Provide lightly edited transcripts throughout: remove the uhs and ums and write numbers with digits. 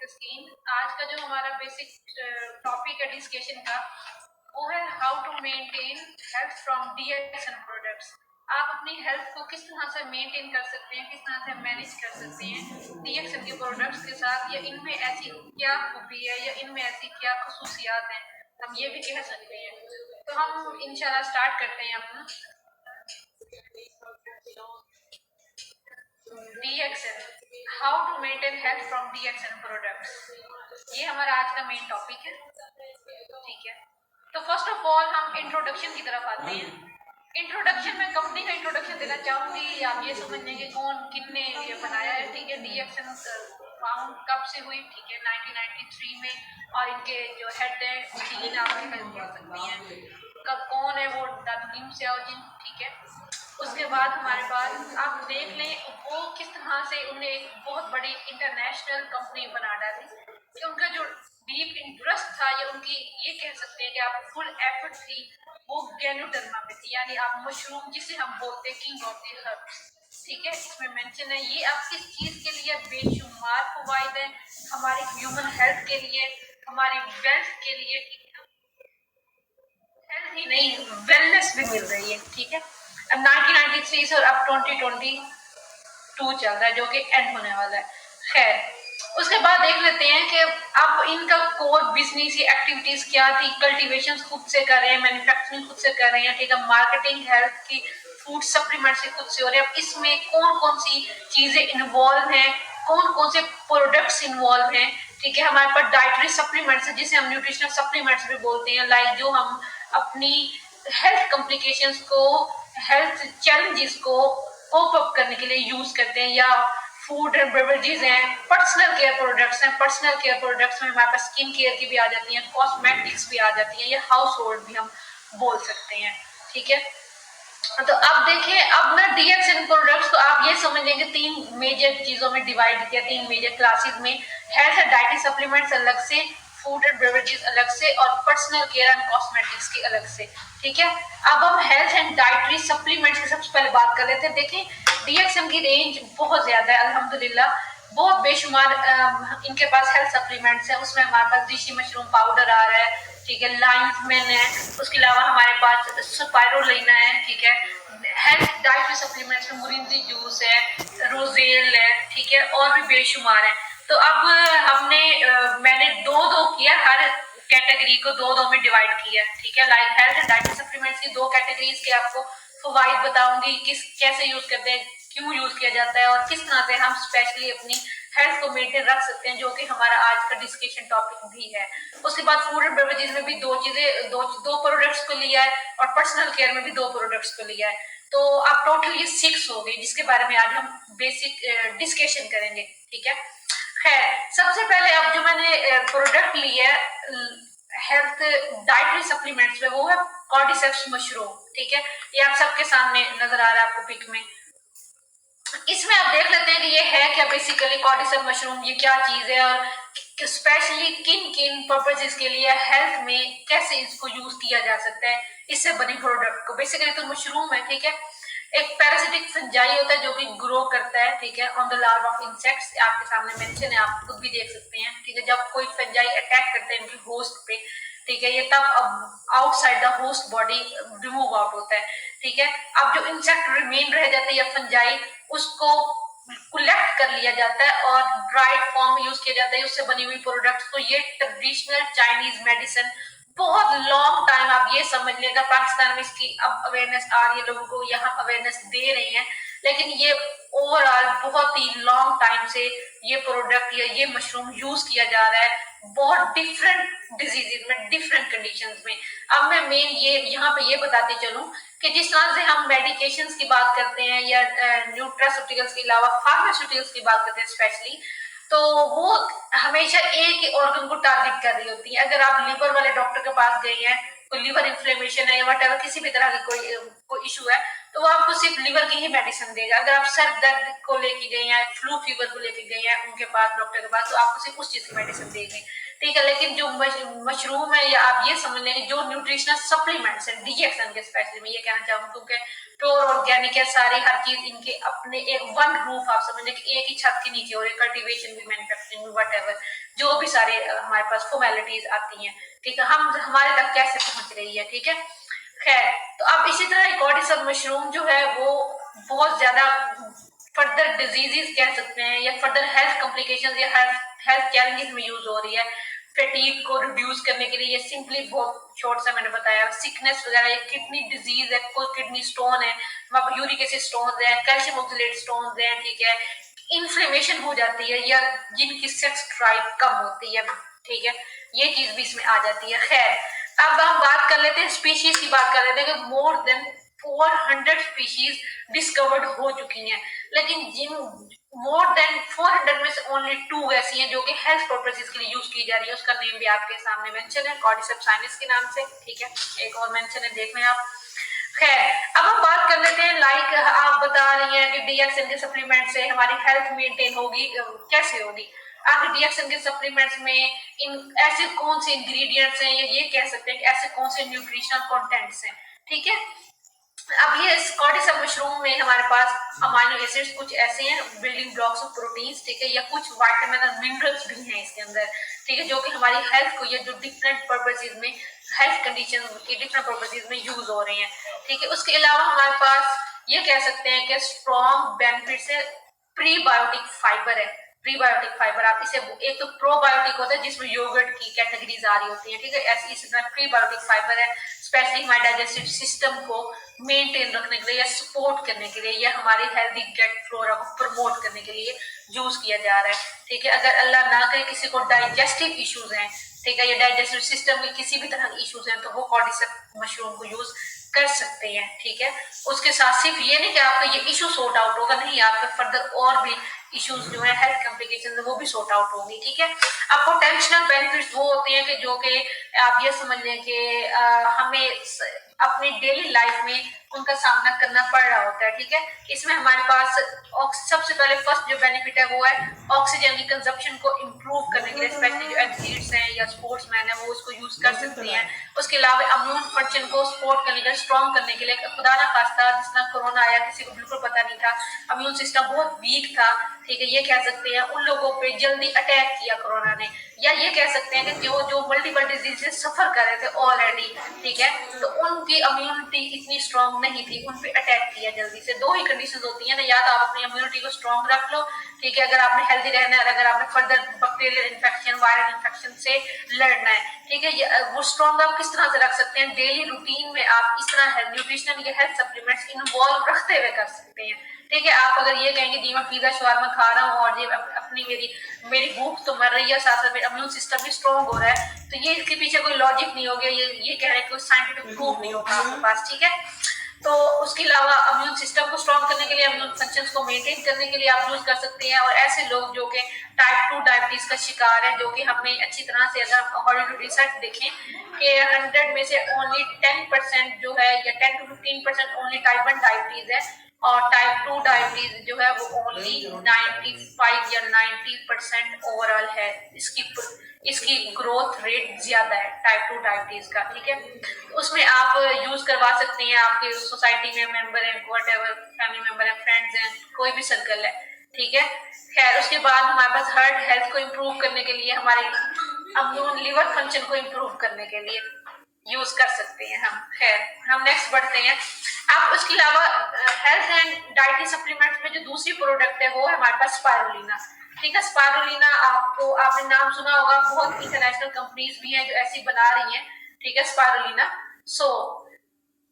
Scheme. आज का जो हमारा बेसिक टॉपिक है डिस्कशन का वो है how to maintain health from DXN products. आप अपनी हेल्थ को किस तरह से मेंटेन कर सकते हैं, किस तरह से मैनेज कर सकते हैं डीएक्सएन के प्रोडक्ट्स के साथ, या इनमें ऐसी क्या खूबी है या इनमें ऐसी क्या खसूसियात हैं, हम ये भी कह सकते हैं। तो हम इंशाल्लाह स्टार्ट करते हैं अपना DXN, how to maintain health from DXN products. ये हमारा आज का मेन टॉपिक है, ठीक है। तो फर्स्ट ऑफ ऑल हम इंट्रोडक्शन की तरफ आते हैं। इंट्रोडक्शन में कंपनी का इंट्रोडक्शन देना चाहूंगी। आप ये समझने के कौन किसने ये बनाया है, ठीक है। डीएक्सएन फाउंड कब से हुई, ठीक है, 1993 में। और इनके जो हेड है उसकी आप हेल्प कर सकती हैं। कब कौन है वो दादुलीम सियाओजिन, ठीक है। उसके बाद हमारे पास आप देख लें वो किस तरह से उन्हें एक बहुत बड़ी इंटरनेशनल कंपनी बना डाली कि उनका जो डीप इंटरेस्ट था या उनकी ये कह सकते हैं कि आप फुल एफर्ट थी वो गैनोडर्मा में थी, यानी आप मशरूम जिसे हम बोलते हैं किंग ऑफ द हर्ब्स, ठीक है। इसमें मेंशन है ये आप किस चीज के लिए बेशुमार फवायद है हमारी ह्यूमन हेल्थ के लिए, हमारी वेल्थ के लिए, हेल्थ ही नहीं वेलनेस भी मिल रही है, ठीक है। अब 1993 से और अब 2022 चल रहा है जो कि एंड होने वाला है। खैर उसके बाद देख लेते हैं कि अब इनका कोर बिजनेस की एक्टिविटीज क्या थी। कल्टीवेशन खुद से कर रहे हैं, मैन्युफैक्चरिंग खुद से कर रहे हैं, ठीक है। मार्केटिंग हेल्थ की फूड सप्लीमेंट से खुद से हो रहे हैं। अब इसमें कौन कौन सी चीजें इन्वॉल्व हैं, कौन कौन से प्रोडक्ट्स इन्वॉल्व हैं, ठीक है। हमारे पास डाइटरी सप्लीमेंट्स है जिसे हम न्यूट्रिशनल सप्लीमेंट्स भी बोलते हैं, लाइक जो हम अपनी हेल्थ कॉम्प्लिकेशंस को, हेल्थ चैलेंजेस को कोप अप करने के लिए यूज करते हैं, या फूड एंड बेवरेजेस हैं, पर्सनल केयर प्रोडक्ट्स हैं। पर्सनल केयर प्रोडक्ट्स में हमारे पास स्किन केयर की भी आ जाती हैं, कॉस्मेटिक्स भी आ जाती हैं, या हाउस होल्ड भी हम बोल सकते हैं, ठीक है। तो अब देखिए, अब ना डीएक्सएन प्रोडक्ट्स को आप ये समझ लेंगे तीन मेजर चीजों में डिवाइड किया, तीन मेजर क्लासेस में। हेल्थ एंड डाइटरी सप्लीमेंट्स अलग से, फूड एंड बेवरेजेस अलग से, और पर्सनल केयर एंड कॉस्मेटिक्स की अलग से, ठीक है। अब हम हेल्थ एंड डाइटरी सप्लीमेंट्स की सबसे पहले बात कर लेते हैं। देखिए डीएक्सएन की रेंज बहुत ज्यादा है अल्हम्दुलिल्लाह, बहुत बेशुमार इनके पास हेल्थ सप्लीमेंट्स हैं। उसमें हमारे पास देशी मशरूम पाउडर आ रहा है, ठीक है। लाइन्समैन है, उसके अलावा हमारे पास स्पाइरोलिना है, ठीक है। हेल्थ डाइटरी सप्लीमेंट्स में मुरिंजी जूस है, रोजेल है, ठीक है, और भी बेशुमार है। तो अब हमने मैंने दो किया, हर कैटेगरी को दो में डिवाइड किया, ठीक है। Like health and dietary supplements की दो कैटेगरीज के आपको फवाइद बताऊंगी, किस कैसे यूज करते हैं, क्यों यूज किया जाता है, और किस तरह से हम स्पेशली अपनी हेल्थ को मेंटेन रख सकते हैं, जो कि हमारा आज का डिस्कशन टॉपिक भी है। उसके बाद फूड एंड बेवरेजेस में भी दो चीजें, दो प्रोडक्ट्स को लिया है, और पर्सनल केयर में भी दो प्रोडक्ट्स को लिया है। तो अब टोटल ये 6 हो गई, जिसके बारे में आज हम बेसिक डिस्कशन करेंगे, ठीक है। खैर सबसे पहले अब जो मैंने प्रोडक्ट लिया है हेल्थ डाइटरी सप्लीमेंट्स में, वो है कॉर्डिसेप्स मशरूम, ठीक है। ये आप सबके सामने नजर आ रहा है आपको पिक में। इसमें आप देख लेते हैं कि ये है क्या बेसिकली कॉर्डिसेप्स मशरूम, ये क्या चीज है, और स्पेशली किन किन पर्पजेस के लिए हेल्थ में कैसे इसको यूज किया जा सकता है इससे बनी प्रोडक्ट को। बेसिकली तो मशरूम है, ठीक है। एक पैरासिटिक फंजाई होता है जो कि ग्रो करता है, ठीक है, on the larva of insects. आपके सामने मेंशन है, आप खुद भी देख सकते हैं, ठीक है। जब कोई फंजाई अटैक करते हैं इनकी होस्ट पे, ठीक है, ये तब outside the host body remove out होता है, ठीक है। अब जो इंसेक्ट रिमेन रह जाते हैं या फंजाई, उसको कलेक्ट कर लिया जाता है और ड्राइड फॉर्म में यूज किया जाता है उससे बनी हुई प्रोडक्ट्स को। ये ट्रेडिशनल चाइनीज मेडिसिन बहुत लॉन्ग टाइम, आप ये समझ लेगा पाकिस्तान में इसकी अब अवेयरनेस आ रही है, लोगों को यहाँ अवेयरनेस दे रही है, लेकिन ये ओवरऑल बहुत ही लॉन्ग टाइम से ये प्रोडक्ट या ये मशरूम यूज किया जा रहा है बहुत डिफरेंट डिजीजेज में, डिफरेंट कंडीशंस में। अब मैं मेन ये यहाँ पे ये बताते चलूं कि जिस तरह से हम मेडिकेशंस की बात करते हैं या न्यूट्रास्यूटिकल्स के अलावा फार्मास्यूटिकल्स की बात करते हैं स्पेशली, तो वो हमेशा एक ही ऑर्गन को टारगेट कर रही होती है। अगर आप लिवर वाले डॉक्टर के पास गए हैं, कोई लिवर इन्फ्लेमेशन है या वट किसी भी तरह की कोई इशू है, तो वो आपको सिर्फ लिवर की ही मेडिसिन देगा। अगर आप सर दर्द को लेके गए हैं, फ्लू फीवर को लेके गए हैं उनके पास, डॉक्टर के पास, तो आपको सिर्फ उस चीज की मेडिसिन देंगे, ठीक है। लेकिन जो मशरूम है, या आप ये समझ लें जो न्यूट्रिशनल सप्लीमेंट्स हैं डीएक्सन के, स्पेशली मैं ये कहना चाहूँ क्योंकि प्योर ऑर्गेनिक है सारी, हर चीज इनके अपने एक वन रूफ, आप समझ लें कि एक ही छत के नीचे हो रही, कल्टीवेशन भी, मैन्युफैक्चरिंग भी, वट जो भी सारे हमारे पास फॉर्मेलिटीज आती हैं, ठीक है, हम हमारे तक कैसे पहुंच रही है, ठीक है। खैर, तो अब इसी तरह कॉर्टिसोल मशरूम जो है वो बहुत ज्यादा फर्दर डिजीजेस कह सकते हैं, या फर्दर हेल्थ कॉम्प्लिकेशंस या हेल्थ चैलेंजेस में यूज हो रही है। फैटीग को रिड्यूस करने के लिए, ये सिंपली बहुत शॉर्ट से मैंने बताया, सिकनेस वगैरह, ये किडनी डिजीज है, कोई किडनी स्टोन है, यूरिक एसिड स्टोन है, कैल्शियम ऑक्सलेट स्टोन है, ठीक है, इन्फ्लेमेशन हो जाती है, या जिनकी सेक्स ड्राइव कम होती है, ठीक है, ये चीज भी इसमें आ जाती है। खैर, अब हम बात कर लेते हैं स्पीशीज की, बात कर लेते हैं कि मोर देन 400 स्पीशीज डिस्कवर्ड हो चुकी हैं, लेकिन जिन मोर देन 400 में से ओनली 2 ऐसी हैं जो कि हेल्थ पर्पसेस के लिए यूज की जा रही है। उसका नेम भी आपके सामने मेंशन है, कॉर्डिसेप्स साइनस के नाम से, ठीक है, एक और मेंशन है, देख लें आप। खैर, अब हम बात कर लेते हैं, लाइक आप बता रही हैं कि डीएक्सन के सप्लीमेंट से हमारी हेल्थ मेंटेन होगी, कैसे होगी? आखिर डीएक्सन के सप्लीमेंट्स में इन ऐसे कौन से इंग्रेडिएंट्स हैं, या ये कह सकते हैं कि ऐसे कौन से न्यूट्रिशनल कंटेंट्स हैं, ठीक है। अब ये कॉर्टिसोल मशरूम में हमारे पास अमाइनो एसिड्स कुछ ऐसे हैं, बिल्डिंग ब्लॉक्स ऑफ प्रोटीन्स, ठीक है, या कुछ विटामिन और मिनरल्स भी हैं इसके अंदर, ठीक है, जो कि हमारी हेल्थ को, ये जो डिफरेंट पर्पसेस में, हेल्थ कंडीशन की डिफरेंट पर्पसेस में यूज हो रहे हैं, ठीक है। उसके अलावा हमारे पास ये कह सकते हैं कि स्ट्रॉन्ग बेनिफिट्स है, प्रीबायोटिक फाइबर है। प्रीबायोटिक फाइबर, आप इसे, एक तो प्रोबायोटिक होता है जिसमें योगर्ट की कैटेगरीज आ रही होती है, ठीक है, ऐसी इसी तरह प्रीबायोटिक फाइबर है, स्पेशली हमारे डाइजेस्टिव सिस्टम को मेंटेन रखने के लिए या सपोर्ट करने के लिए, या हमारी हेल्दी गट फ्लोरा को प्रमोट करने के लिए यूज किया जा रहा है, ठीक है। अगर अल्लाह ना करे किसी को डाइजेस्टिव इश्यूज हैं, ठीक है, या डाइजेस्टिव सिस्टम में किसी भी तरह के इश्यूज हैं, तो वो कॉर्डिसेप्स मशरूम को यूज कर सकते हैं, ठीक है। उसके साथ सिर्फ ये नहीं कि आपका ये इशू सॉर्ट आउट होगा, नहीं, आपके फर्दर और भी इश्यूज जो है, हेल्थ कॉम्प्लिकेशन वो भी सॉर्ट आउट होंगी, ठीक है। अब पोटेंशियल बेनिफिट्स वो होते हैं कि जो कि आप ये समझ लें कि हमें अपनी डेली लाइफ में उनका सामना करना पड़ रहा होता है, ठीक है। इसमें हमारे पास सबसे पहले फर्स्ट जो बेनिफिट है वो है ऑक्सीजन की कंजप्शन को इम्प्रूव करने के लिए, स्पेशली जो एथलीट्स हैं या स्पोर्ट्समैन है वो उसको यूज कर सकते हैं। उसके अलावा इम्यून फंक्शन को सपोर्ट करने के लिए, स्ट्रॉन्ग करने के लिए, खुदा ना खास्ता जिस तरह कोरोना आया किसी को बिल्कुल पता नहीं था, इम्यून सिस्टम बहुत वीक था, ठीक है, ये कह सकते हैं उन लोगों पे जल्दी अटैक किया कोरोना ने, या ये कह सकते हैं कि जो मल्टीपल डिजीज से सफर कर रहे थे ऑलरेडी, ठीक है, तो उनकी इम्यूनिटी इतनी स्ट्रांग नहीं थी, उन पे अटैक किया जल्दी से। दो ही कंडीशंस होती है ना, या तो आप अपनी इम्यूनिटी को स्ट्रांग रख लो, ठीक है, अगर आपने हेल्दी रहना है, अगर आपने further bacterial infection, viral infection से लड़ना है, ठीक है, वो स्ट्रांग आप किस तरह से रख सकते हैं, डेली रूटीन में आप इस तरह न्यूट्रिशनल या हेल्थ सप्लीमेंट्स इन्वॉल्व रखते हुए कर सकते हैं, ठीक है। आप अगर ये कहेंगे जी मैं पिज्जा शवारमा खा रहा हूँ और ये अपनी मेरी भूख तो मर रही है, साथ साथ मेरा इम्यून सिस्टम भी स्ट्रॉन्ग हो रहा है, तो ये इसके पीछे कोई लॉजिक नहीं होगा, ये कह रहे हैं कोई साइंटिफिक प्रूफ नहीं होगा आपके पास, ठीक है। तो उसके अलावा इम्यून सिस्टम को स्ट्रॉन्ग करने के लिए, इम्यून फंक्शंस को मेंटेन करने के लिए आप यूज कर सकते हैं। और ऐसे लोग जो कि टाइप 2 डायबिटीज का शिकार है, जो कि हमने अच्छी तरह से अगर हॉलीवुड रिसर्च देखें कि 100 में से ओनली 10% जो है, या 10 to 15% ओनली टाइप 1 डायबिटीज है, और टाइप 2 डायबिटीज जो है वो ओनली 95 या 90% ओवरऑल है। इसकी ग्रोथ रेट ज्यादा है टाइप 2 डायबिटीज का, ठीक है। उसमें आप यूज करवा सकते हैं, आपके सोसाइटी में मेंबर है, व्हाटएवर फैमिली मेंबर है, फ्रेंड्स हैं, कोई भी सर्कल है, ठीक है। खैर, उसके बाद हमारे पास हार्ट हेल्थ को इम्प्रूव करने के लिए, हमारे इम्यून लिवर फंक्शन को इम्प्रूव करने के लिए यूज कर सकते हैं हम। खैर, हम नेक्स्ट बढ़ते हैं। अब उसके अलावा हेल्थ एंड डाइटरी सप्लीमेंट में जो दूसरी प्रोडक्ट है वो है हमारे पास स्पाइरुलिना, ठीक है। स्पाइरुलिना आपने नाम सुना होगा, बहुत इंटरनेशनल कंपनीज भी हैं जो ऐसी बना रही हैं, ठीक है, स्पाइरुलिना।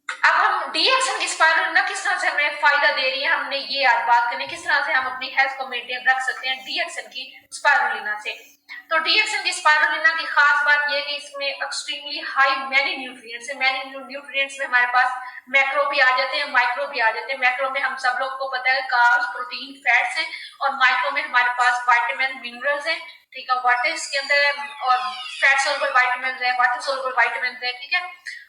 अब हम डीएक्सन की स्पाइरुलिना किस तरह से हमें फायदा दे रही है, हमने ये आज बात करनी है, किस तरह से हम अपनी हेल्थ को मेंटेन रख सकते हैं डीएक्सन की स्पाइरुलिना से। तो डीएक्सन की स्पाइरुलिना की खास बात यह है कि इसमें एक्सट्रीमली हाई मैनी न्यूट्रिएंट्स है। मैनी न्यूट्रिएंट्स में हमारे पास मैक्रो भी आ जाते हैं, माइक्रो भी आ जाते हैं। मैक्रो में हम सब लोग को पता है कार्ब्स, प्रोटीन, फैट्स हैं, और माइक्रो में हमारे पास विटामिन, मिनरल्स हैं, ठीक है, वाटर इसके अंदर, और फैट सोल्युबल विटामिन है, वाटर सोल्युबल विटामिन है, ठीक है।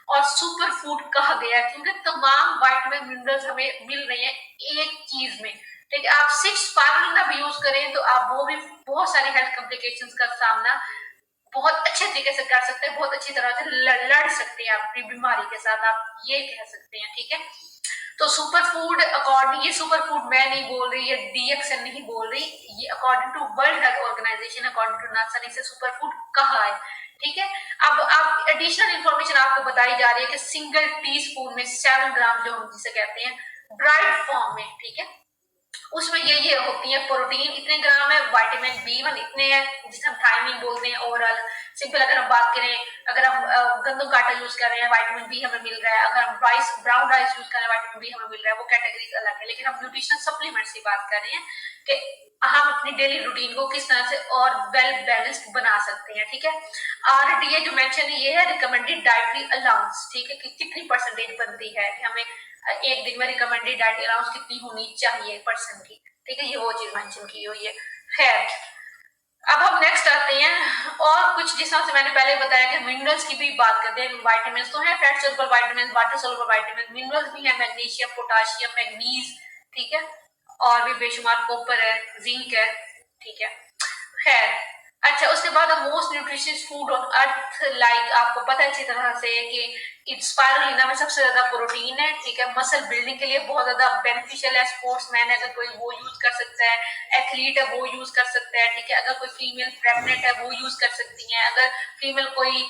और सुपर फूड कहा गया है क्योंकि तमाम विटामिन मिनरल्स हमें मिल रहे हैं एक चीज में, ठीक है। आप 6 स्पाइरुलिना भी यूज करें तो आप वो भी बहुत सारे हेल्थ कॉम्प्लिकेशंस का सामना बहुत तरीके से कर सकते हैं, बहुत अच्छी तरह से लड़ सकते हैं अपनी बीमारी के साथ, आप ये कह सकते हैं। ठीक है, तो सुपर फूड अकॉर्डिंग, ये सुपर फूड मैं नहीं बोल रही, ये DXN नहीं बोल रही, ये according to World Health Organization, according to NASA ने इसे सुपर फूड कहा है। ठीक है, अब एडिशनल इंफॉर्मेशन आपको बताई जा रही है कि सिंगल टी स्पून में 7 ग्राम, जो हम जिसे कहते हैं ड्राइड फॉर्म में, ठीक है, उसमें ये होती है प्रोटीन इतने ग्राम है, विटामिन B1 इतने हैं, जिसे हम थायमिन बोलते हैं। ओवरऑल सिंपल अगर हम बात करें, अगर हम गंदम का आटा यूज कर रहे हैं, विटामिन B हमें मिल रहा है। अगर हम ब्राउन राइस यूज कर रहे हैं, विटामिन B हमें मिल रहा है। वो कैटेगरीज अलग है, लेकिन हम न्यूट्रिशनल सप्लीमेंट्स की बात कर रहे हैं कि हम अपनी डेली रूटीन को किस तरह से और वेल बैलेंस्ड बना सकते हैं। ठीक है, RDA जो मेंशन है ये है रिकमेंडेड डाइटरी अलाउंस। ठीक है, कि कितनी परसेंटेज बनती है कि हमें एक दिन में रिकमेंडेड डाइटरी अलाउंस कितनी होनी चाहिए पर्सन की। ठीक है, ये वो चीज मेंशन की हुई है। खैर, अब हम नेक्स्ट आते हैं और कुछ, जिस तरह से मैंने पहले बताया कि मिनरल्स की भी बात करते हैं। विटामिन तो है, fat soluble vitamin, water soluble vitamin, minerals भी है, मैग्नीशियम, पोटाशियम, मैग्नीज, ठीक है, और भी बेशुमार, कॉपर है, जिंक है। ठीक है, खैर, अच्छा, उसके बाद most nutritious food on earth, like आपको पता है अच्छी तरह से कि स्पाइरुलिना में सबसे ज्यादा प्रोटीन है। ठीक है, मसल बिल्डिंग के लिए बहुत ज्यादा बेनिफिशियल है। स्पोर्ट्समैन है अगर कोई, वो यूज कर सकता है। एथलीट है वो यूज कर सकता है। ठीक है, अगर कोई फीमेल प्रेग्नेंट है वो यूज कर सकती है। अगर फीमेल कोई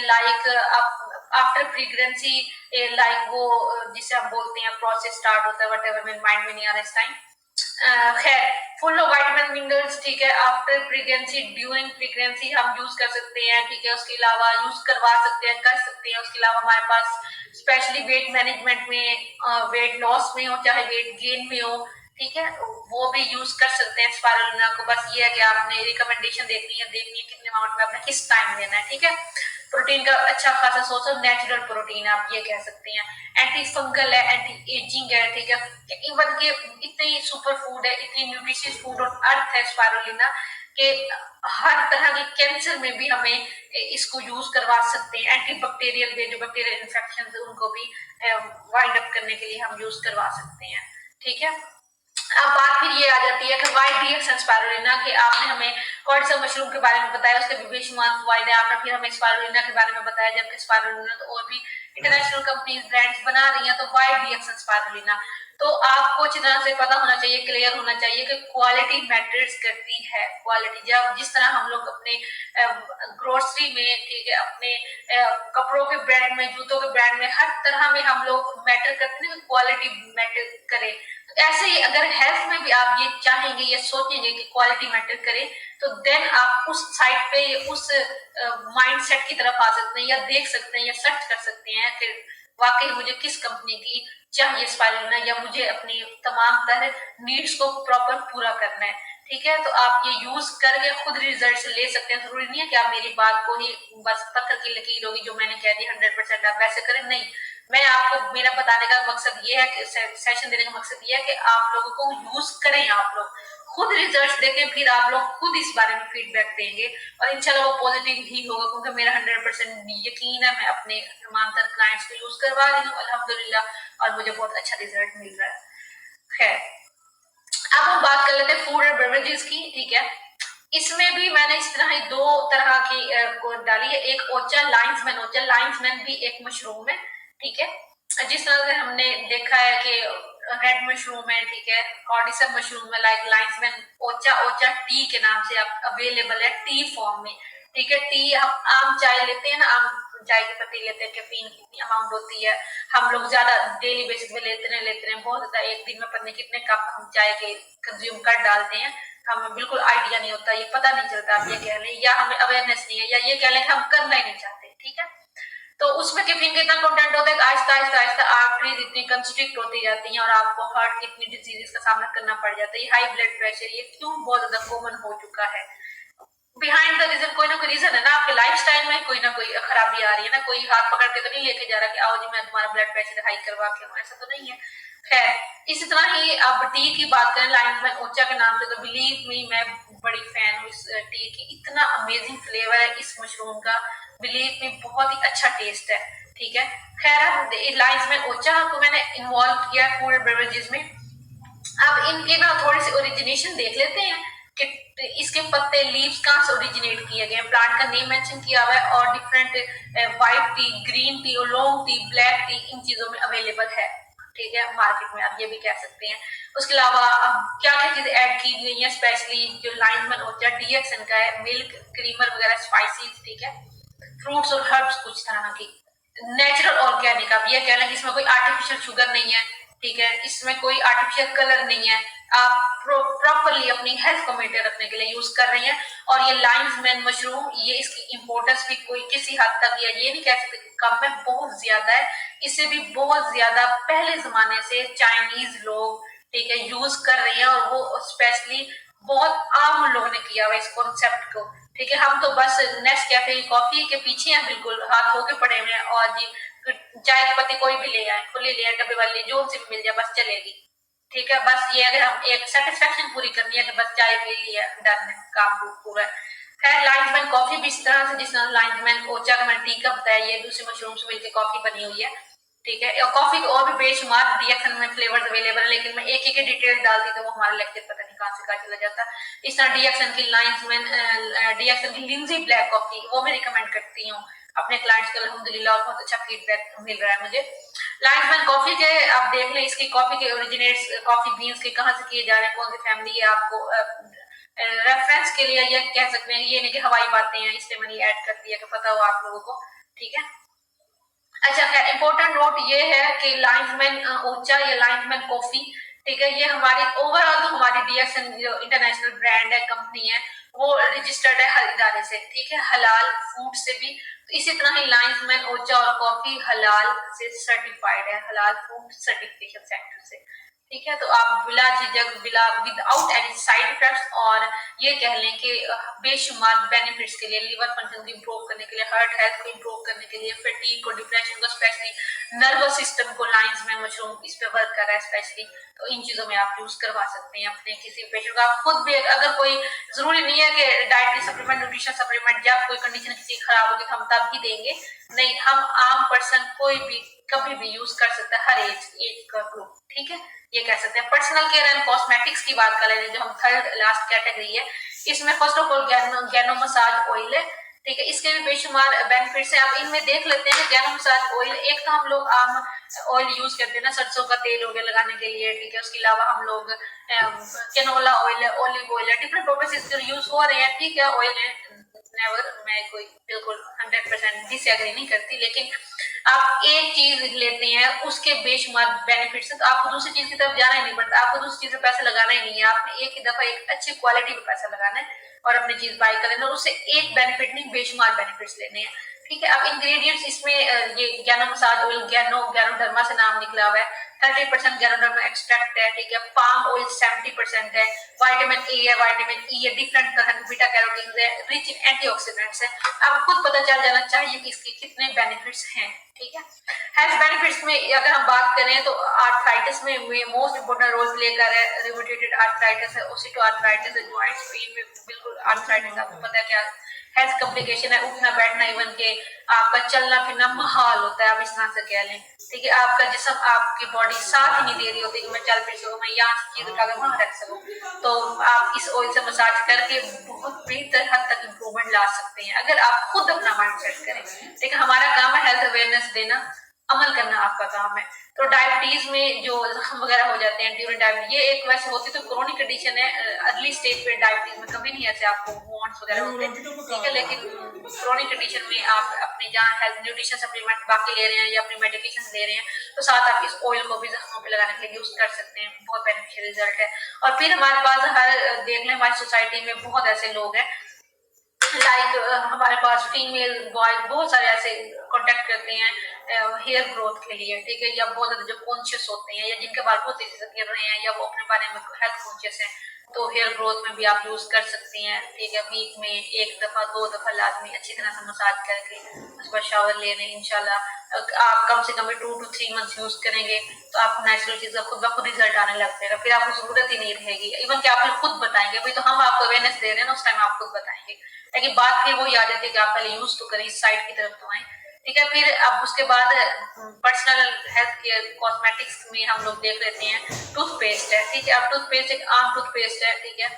लाइक आफ्टर प्रेगनेंसी, लाइक वो जिसे हम बोलते हैं प्रोसेस स्टार्ट होता है, वट एवर, मेरे माइंड में नहीं आ रहा इस टाइम। खैर, फुल ऑफ विटामिन मिनरल्स। ठीक है, आफ्टर प्रेगनेंसी, ड्यूरिंग प्रेगनेंसी हम यूज कर सकते हैं। ठीक है, उसके अलावा यूज करवा सकते हैं, कर सकते हैं। उसके अलावा हमारे पास स्पेशली वेट मैनेजमेंट में, वेट लॉस में हो चाहे वेट गेन में हो, ठीक है, वो भी यूज कर सकते हैं स्पाइरुलिना को। बस ये है कि आपने रिकमेंडेशन देखनी है कितने अमाउंट में आपने किस टाइम लेना है। ठीक है, प्रोटीन का अच्छा खासा सोर्स है, नेचुरल प्रोटीन आप ये कह सकते हैं। एंटी फंगल है, एंटी एजिंग है। ठीक है, इवन के इतनी सुपर फूड है, इतनी न्यूट्रिशियस फूड और अर्थ है स्पाइरुलिना के हर तरह के कैंसर में भी हमें इसको यूज करवा सकते हैं। एंटी बैक्टीरियल जो बैक्टीरियल इन्फेक्शन उनको भी वाइंड अप करने के लिए हम यूज करवा सकते हैं। ठीक है, अब बात फिर ये आ जाती है कि वाई DXN स्पाइरुलिना, कि आपने हमें कॉर्डिसम मशरूम के बारे में बताया, उसके भी बेशुमार फायदे, आपने फिर हमें स्पाइरुलिना के बारे में बताया, जबकि स्पाइरुलिना तो और भी इंटरनेशनल कंपनीज ब्रांड्स बना रही हैं। तो वाई DXN स्पाइरुलिना, तो आपको अच्छी तरह से पता होना चाहिए, क्लियर होना चाहिए कि क्वालिटी मैटर्स करती है। क्वालिटी, जब जिस तरह हम लोग अपने ग्रोसरी में, ठीक है, अपने कपड़ों के ब्रांड में, जूतों के ब्रांड में, हर तरह में हम लोग मैटर करते हैं, क्वालिटी मैटर करे। ऐसे ही अगर हेल्थ में भी आप ये चाहेंगे, ये सोचेंगे कि क्वालिटी मैटर करे, तो देन आप उस साइट पे, उस माइंडसेट की तरफ आ सकते हैं, या देख सकते हैं, या सर्च कर सकते हैं कि वाकई मुझे किस कंपनी की चाहिए स्पाइरुलिना, या मुझे अपनी तमाम तरह नीड्स को प्रॉपर पूरा करना है। ठीक है, तो आप ये यूज करके खुद रिजल्ट ले सकते हैं। जरूरी नहीं है कि आप मेरी बात को ही बस पत्थर की लकीर होगी जो मैंने कह दी 100% आप वैसे करें, नहीं। मैं आपको, मेरा बताने का मकसद ये है कि सेशन देने का मकसद ये है कि आप लोगों को यूज करें, आप लोग खुद रिजल्ट्स देखें, फिर आप लोग खुद इस बारे में फीडबैक देंगे और इंशाल्लाह वो पॉजिटिव ही होगा, क्योंकि मेरा 100% यकीन है। मैं अपने तमाम तर क्लाइंट्स को यूज करवा रही हूँ अल्हम्दुलिल्लाह, और मुझे बहुत अच्छा रिजल्ट मिल रहा है। खैर, अब हम बात कर लेते हैं फूड और बेवरेजेस की। ठीक है, इसमें भी मैंने इस तरह ही 2 तरह की डाली है। एक ओचा लाइन्समैन, ओचा लाइन्समैन भी एक मशरूम है। ठीक है, जिस तरह से हमने देखा है कि रेड मशरूम है, ठीक है, कॉर्डिसम मशरूम है, like linesman, Ocha, Ocha T के नाम से आप अवेलेबल है टी फॉर्म में। ठीक है, टी हम आम चाय लेते हैं ना, आम चाय की पत्ती लेते हैं, कैफीन कितनी अमाउंट होती है, हम लोग ज्यादा डेली बेसिस पे लेते रहे बहुत ज्यादा, एक दिन में पता नहीं कितने कप हम चाय के कंज्यूम कर डालते हैं, हमें बिल्कुल आइडिया नहीं होता, ये पता नहीं चलता, आप ये कह लें, या हमें अवेयरनेस नहीं है, या ये कह लें हम करना ही नहीं चाहते। ठीक है, तो उसमें कैफीन कितना कंटेंट होता है, आहिस्ता आहिस्ता आहिस्ता आर्टरीज इतनी कंस्ट्रिक्ट होती जाती हैं और आपको हार्ट की इतनी डिजीजेस का सामना करना पड़ जाता है। हाई ब्लड प्रेशर, ये क्यों बहुत ज्यादा कॉमन हो चुका है? बिहाइंड द रीजन कोई ना कोई रीजन है ना, आपके लाइफस्टाइल में कोई ना कोई खराबी आ रही है ना, कोई हाथ पकड़ के तो नहीं लेके जा रहा कि आओ जी मैं तुम्हारा ब्लड प्रेशर हाई करवा के हूँ, ऐसा तो नहीं है। खैर, इसी तरह ही अब टी की बात करें लाइन्समैन ओचा के नाम से, तो बिलीव मी मैं बड़ी फैन हूँ इस टी की, इतना अमेजिंग फ्लेवर है इस मशरूम का, बिलीव मी बहुत ही अच्छा टेस्ट है। ठीक है, खैर लाइन्समैन ओचा को मैंने इन्वॉल्व किया फूड बेवरेजेस में। अब इनके ना थोड़ी सी ओरिजिनेशन देख लेते हैं कि इसके पत्ते लीव्स कहाँ से ओरिजिनेट किए गए, प्लांट का नेम मेंशन किया हुआ है और different white tea, green tea, long tea, black tea इन चीजों में अवेलेबल है, ठीक है, मार्केट में आप ये भी कह सकते हैं। उसके अलावा क्या क्या चीजें ऐड की गई है, स्पेशली जो लाइनमन होता है डीएक्सन का है, मिल्क, क्रीमर वगैरह, स्पाइसीज, ठीक है, फ्रूट्स और हर्ब्स कुछ तरह की, नेचुरल ऑर्गेनिक, आप ये कहना कि इसमें कोई आर्टिफिशियल शुगर नहीं है, ठीक है, इसमें कोई आर्टिफिशियल कलर नहीं है, आप प्रॉपरली अपनी हेल्थ को मेंटेन रखने के लिए यूज कर रही हैं। और ये लाइन्स मैन मशरूम, ये इसकी इम्पोर्टेंस भी कोई किसी हद तक, या ये नहीं कह सकते कि कम है, बहुत ज्यादा है, इससे भी बहुत ज्यादा पहले जमाने से चाइनीज लोग, ठीक है, यूज कर रहे हैं और वो स्पेशली बहुत आम लोगों ने किया हुआ इस कॉन्सेप्ट को, ठीक है। हम तो बस नेस्कैफे कॉफी के पीछे हैं, बिल्कुल हाथ धो के पड़े हुए हैं, और जी चाय की पत्ती कोई भी ले आए, खुली ले आए, डब्बे वाली जो सी मिल जाए बस चलेगी, ठीक है। बस ये अगर हम एक सेटिस्फेक्शन पूरी करनी है कि बस चाय पी ली है, डन है, काम पूरा है। लाइन्समैन कॉफी भी इस तरह से, जिस तरह लाइन्समैन ओचा का मैंने टी का बताया, ये दूसरी मशरूम से मिलकर कॉफी बनी हुई है, ठीक है। और कॉफी के और भी बेशुमार डीएक्सन में फ्लेवर्स अवेलेबल है, लेकिन मैं एक एक डिटेल डालती तो वो हमारा लेक्चर पता नहीं कहाँ से कहाँ चला जाता। इस तरह डीएक्सन की लाइन्समैन, डीएक्सन की लिंजी ब्लैक कॉफी वो मैं रिकमेंड करती हूँ अपने क्लाइंट्स को, अल्हम्दुलिल्लाह, और बहुत अच्छा फीडबैक मिल रहा है मुझे। लाइन्समैन कॉफी के आप देख लें, इसकी कॉफी के ओरिजिनेट्स कॉफी बीन्स के कहाँ से किए जा रहे हैं, कौन सी फैमिली है, आपको रेफरेंस के लिए ये कह सकते हैं, ये नहीं कि हवाई बातें हैं, इसलिए मैंने ऐड कर दिया कि पता हो आप लोगों को, ठीक है। अच्छा खैर, इंपॉर्टेंट नोट ये है कि लाइन्समैन ओचा या लाइन्समैन कॉफी, ठीक है, ये हमारी ओवरऑल तो हमारी डीएक्सन जो इंटरनेशनल ब्रांड है, कंपनी है, वो रजिस्टर्ड है हर इदारे से, ठीक है, हलाल फूड से भी। तो इसी तरह ही लाइन्समैन ओचा और कॉफी हलाल से सर्टिफाइड है, हलाल फूड सर्टिफिकेशन सेंटर से, ठीक है। तो आप बिला झिझक, बिला विदाउट एनी साइड इफेक्ट्स, और ये कह लें कि बेशुमार बेनिफिट्स के लिए, लिवर फंक्शन को इंप्रूव करने के लिए, हार्ट हेल्थ को इंप्रूव करने के लिए, फैटीग को, डिप्रेशन को, स्पेशली नर्वस सिस्टम को लाइन्समैन मशरूम इस पे वर्क कर रहा है स्पेशली। तो इन चीजों में आप यूज करवा सकते हैं अपने किसी पेशेंट को। आप खुद भी, अगर कोई जरूरी नहीं है कि डाइटरी सप्लीमेंट, न्यूट्रिशन सप्लीमेंट, जब कोई कंडीशन किसी खराब होगी तो हम तब ही देंगे, नहीं, हम आम पर्सन कोई भी कभी भी यूज कर सकता है, हर एज का ग्रुप, ठीक है, ये कह सकते हैं। पर्सनल केयर एंड कॉस्मेटिक्स की बात करें, जो हम थर्ड लास्ट कैटेगरी है, इसमें first of all गैनो massage oil है, ठीक है, इसके भी बेशुमार बेनिफिट्स हैं। अब इनमें देख लेते हैं। गैनो मसाज ऑयल, एक तो हम लोग आम ऑयल यूज करते हैं ना, सरसों का तेल हो गया लगाने के लिए, ठीक है, उसके अलावा हम लोग कैनोला ऑयल है, ऑलिव ऑयल है, डिफरेंट पर्पसेस जो यूज हो रहे हैं, ठीक है, ऑयल है, नेवर, मैं कोई बिल्कुल 100% डिसएग्री नहीं करती, लेकिन आप एक चीज लेते हैं उसके बेशुमार बेनिफिट्स हैं, तो आपको दूसरी चीज की तरफ जाना ही नहीं पड़ता, आपको दूसरी चीज पे पैसा लगाना ही नहीं है, आपने एक ही दफा एक अच्छी क्वालिटी पे पैसा लगाना है और अपनी चीज बाय कर लेना, उससे एक बेनिफिट नहीं बेशुमार बेनिफिट्स लेने हैं, ठीक है। अब इंग्रेडिएंट्स इसमें ये गैनो मसाज ऑयल, गैनोडर्मा से नाम निकला हुआ है, 30% गैनोडर्मा एक्सट्रैक्ट है, ठीक है, पाम ऑयल 70% है, विटामिन ए है, विटामिन ई है, डिफरेंट तरह के बीटा कैरोटीन है, रिच इन एंटीऑक्सीडेंट्स है। आपको खुद पता चल जाना चाहिए कि इसके कितने बेनिफिट्स हैं, ठीक है। हेल्थ बेनिफिट्स में अगर हम बात करें तो आर्थराइटिस में मोस्ट इंपोर्टेंट रोल प्ले कर रहा है, रिमेटॉइड आर्थराइटिस है, ओस्टियोआर्थराइटिस है, जॉइंट्स पेन में बिल्कुल आर्थराइटिस, आपको पता है क्या हेल्थ कॉम्प्लिकेशन है, उठना बैठना, इवन के आपका चलना फिरना महाल होता है, आप इस तरह से कह लें, ठीक है, आपका जिस्म, आपकी बॉडी साथ ही नहीं दे रही होती कि मैं चल फिर सकूं, मैं यहाँ से चीज उठा कर वहां रख सकूं, तो आप इस ऑयल से मसाज करके बहुत बेहतर हद तक इम्प्रूवमेंट ला सकते हैं, अगर आप खुद अपना माइंड सेट करें, ठीक है। हमारा काम है हेल्थ अवेयरनेस देना, अमल करना आपका काम है। तो डायबिटीज में जो जख्म वगैरह हो जाते हैं ड्यूरिंग डायबिटीज, ये एक वैसे होती तो क्रोनिक कंडीशन है, अर्ली स्टेज पे डायबिटीज में कभी नहीं ऐसे आपको वॉन्ट्स वगैरह होते हैं, ठीक है, लेकिन क्रोनिक कंडीशन में आप अपने जहाँ हेल्थ न्यूट्रिशन सप्लीमेंट बाकी ले रहे हैं या अपनी मेडिकेशन ले रहे हैं, तो साथ आप इस ऑयल को भी जख्मों पे लगाने के लिए यूज कर सकते हैं, बहुत बेनिफिशियल रिजल्ट है। और फिर हमारे पास देख लें, हमारी सोसाइटी में बहुत ऐसे लोग हैं, लाइक हमारे पास फीमेल बॉय बहुत सारे ऐसे कॉन्टेक्ट करते हैं हेयर ग्रोथ के लिए, ठीक है, या बहुत ज्यादा जो कॉन्शियस होते हैं या जिनके बाल बहुत तेजी से गिर रहे हैं या वो अपने बारे में हेल्थ कॉन्शियस है, तो हेयर ग्रोथ में भी आप यूज कर सकते हैं, ठीक है। वीक में एक दफा 2 दफा लाजमी अच्छी तरह से मसाज करके उस पर शावर ले लें, इंशाल्लाह आप कम से कम 2 to 3 मंथ्स यूज करेंगे तो आपको नेचुरल चीज का खुद ब खुद रिजल्ट आने लग जाएगा, फिर आपको जरूरत ही नहीं रहेगी, इवन कि आप खुद बताएंगे, भाई तो हम आपको अवेयरनेस दे रहे हैं ना, उस टाइम आप खुद बताएंगे, लेकिन बात फिर वो याद आती है कि आप पहले यूज तो करें, इस साइड की तरफ तो आए, ठीक है। फिर अब उसके बाद पर्सनल हेल्थ केयर कॉस्मेटिक्स में हम लोग देख लेते हैं टूथपेस्ट है, ठीक है। अब टूथपेस्ट एक आम टूथपेस्ट है, ठीक है,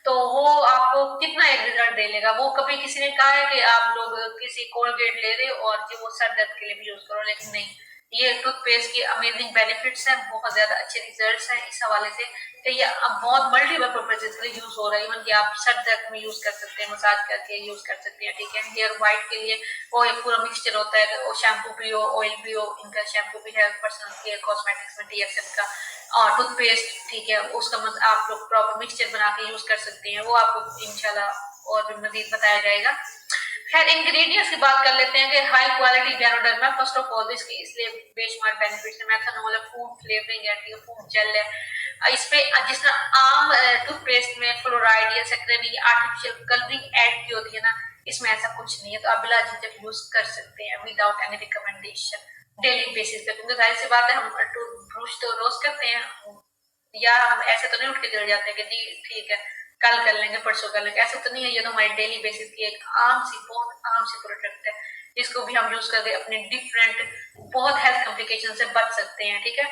तो वो आपको कितना एक रिजल्ट दे लेगा। वो कभी किसी ने कहा है कि आप लोग किसी कोलगेट ले रहे हो और कि वो सर दर्द के लिए भी यूज करो, लेकिन नहीं, ये टूथपेस्ट की अमेजिंग बेनिफिट्स हैं, बहुत ज्यादा अच्छे रिजल्ट्स हैं इस हवाले से कि ये अब बहुत मल्टीपल पर्पजेज के लिए यूज हो रहा है। इवन कि आप सर दर्द में यूज कर सकते हैं, मसाज करके यूज कर सकते हैं, ठीक है। हेयर व्हाइट के लिए वो एक पूरा मिक्सचर होता है, वो शैम्पू भी हो, ऑयल भी हो, इनका शैम्पू भी है पर्सनल केयर कॉस्मेटिक्स में DXN का, और टूथपेस्ट, ठीक है, उसका आप लोग प्रॉपर मिक्सचर बना के यूज कर सकते हैं। वो आपको इंशाल्लाह और भी मजीद बताया जाएगा। खैर इंग्रेडिएंट्स की बात कर लेते हैं कि high quality ganoderma, first of all इसके इसलिए बेशुमार बेनिफिट्स है। मेथनॉल है, फूड फ्लेवरिंग है, ठीक है, फूड जेल है। इस पे जिस तरह आम टूथपेस्ट में फ्लोराइड या सैक्रिन या आर्टिफिशियल कलरिंग ऐड की होती है ना, इसमें ऐसा कुछ नहीं है। तो आप बिला झिझक यूज कर सकते हैं without any recommendation daily basis पे, क्योंकि जाहिर सी बात है हम ब्रश तो रोज करते हैं, या हम ऐसे तो नहीं उठ के चले जाते हैं कि जी ठीक है कल कर लेंगे परसों कर लेंगे, ऐसा तो नहीं है। ये तो हमारी डेली बेसिस की एक आम सी बहुत आम सी प्रोडक्ट है, जिसको भी हम यूज करके अपने डिफरेंट बहुत हेल्थ कॉम्प्लिकेशन से बच सकते हैं, ठीक है।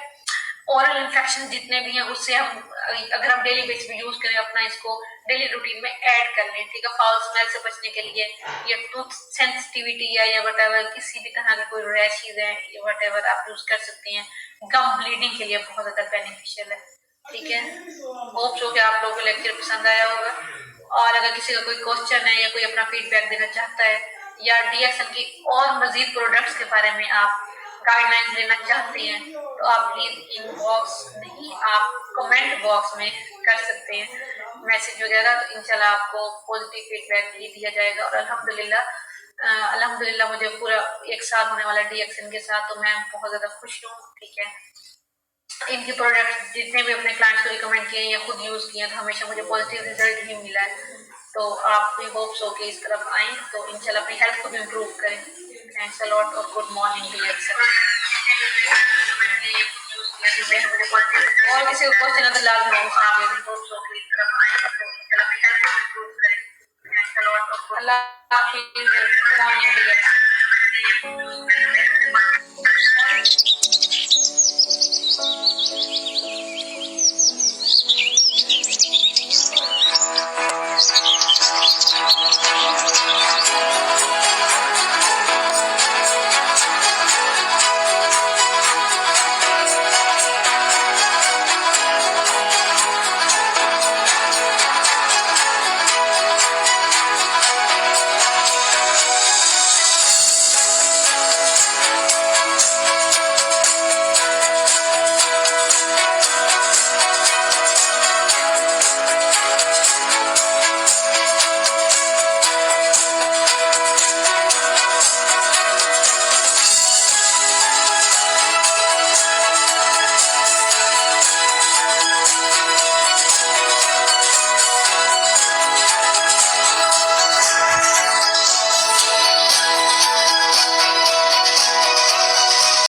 ओरल इन्फेक्शन जितने भी हैं उससे हम अगर हम डेली बेसिस पे यूज करें, अपना इसको डेली रूटीन में ऐड कर लें, ठीक है, फाउल स्मेल से बचने के लिए, या टूथ सेंसिटिविटी है या वटेवर किसी भी तरह के कोई रैशेज है या वटेवर आप यूज कर सकते हैं। गम ब्लीडिंग के लिए बहुत ज्यादा बेनिफिशियल है, ठीक है। होप सो कि आप लोगों को लेक्चर पसंद आया होगा, और अगर किसी का कोई क्वेश्चन है या कोई अपना फीडबैक देना चाहता है या DXN की और मजीद प्रोडक्ट्स के बारे में आप गाइडलाइंस लेना चाहते हैं, तो आप प्लीज इनबॉक्स नहीं, आप कमेंट बॉक्स में कर सकते हैं मैसेज वगैरह, तो इंशाल्लाह आपको पॉजिटिव फीडबैक भी दिया जाएगा। और अल्हम्दुलिल्लाह मुझे पूरा 1 साल होने वाला DXN के साथ, तो मैं बहुत ज्यादा खुश हूँ, ठीक है। इनके प्रोडक्ट जितने भी अपने क्लाइंट्स को रिकमेंड किए या खुद यूज किए तो हमेशा मुझे पॉजिटिव रिजल्ट ही मिला है। तो आप भी होप्स हो कि इस तरफ आए तो इंशाल्लाह अपनी हेल्थ को भी इम्प्रूव करें। थैंक्स अ लॉट और गुड मॉर्निंग DXN। और किसी को क्वेश्चन है तो लाजमी अल्लाह हाफिज़, गुड मॉर्निंग DXN।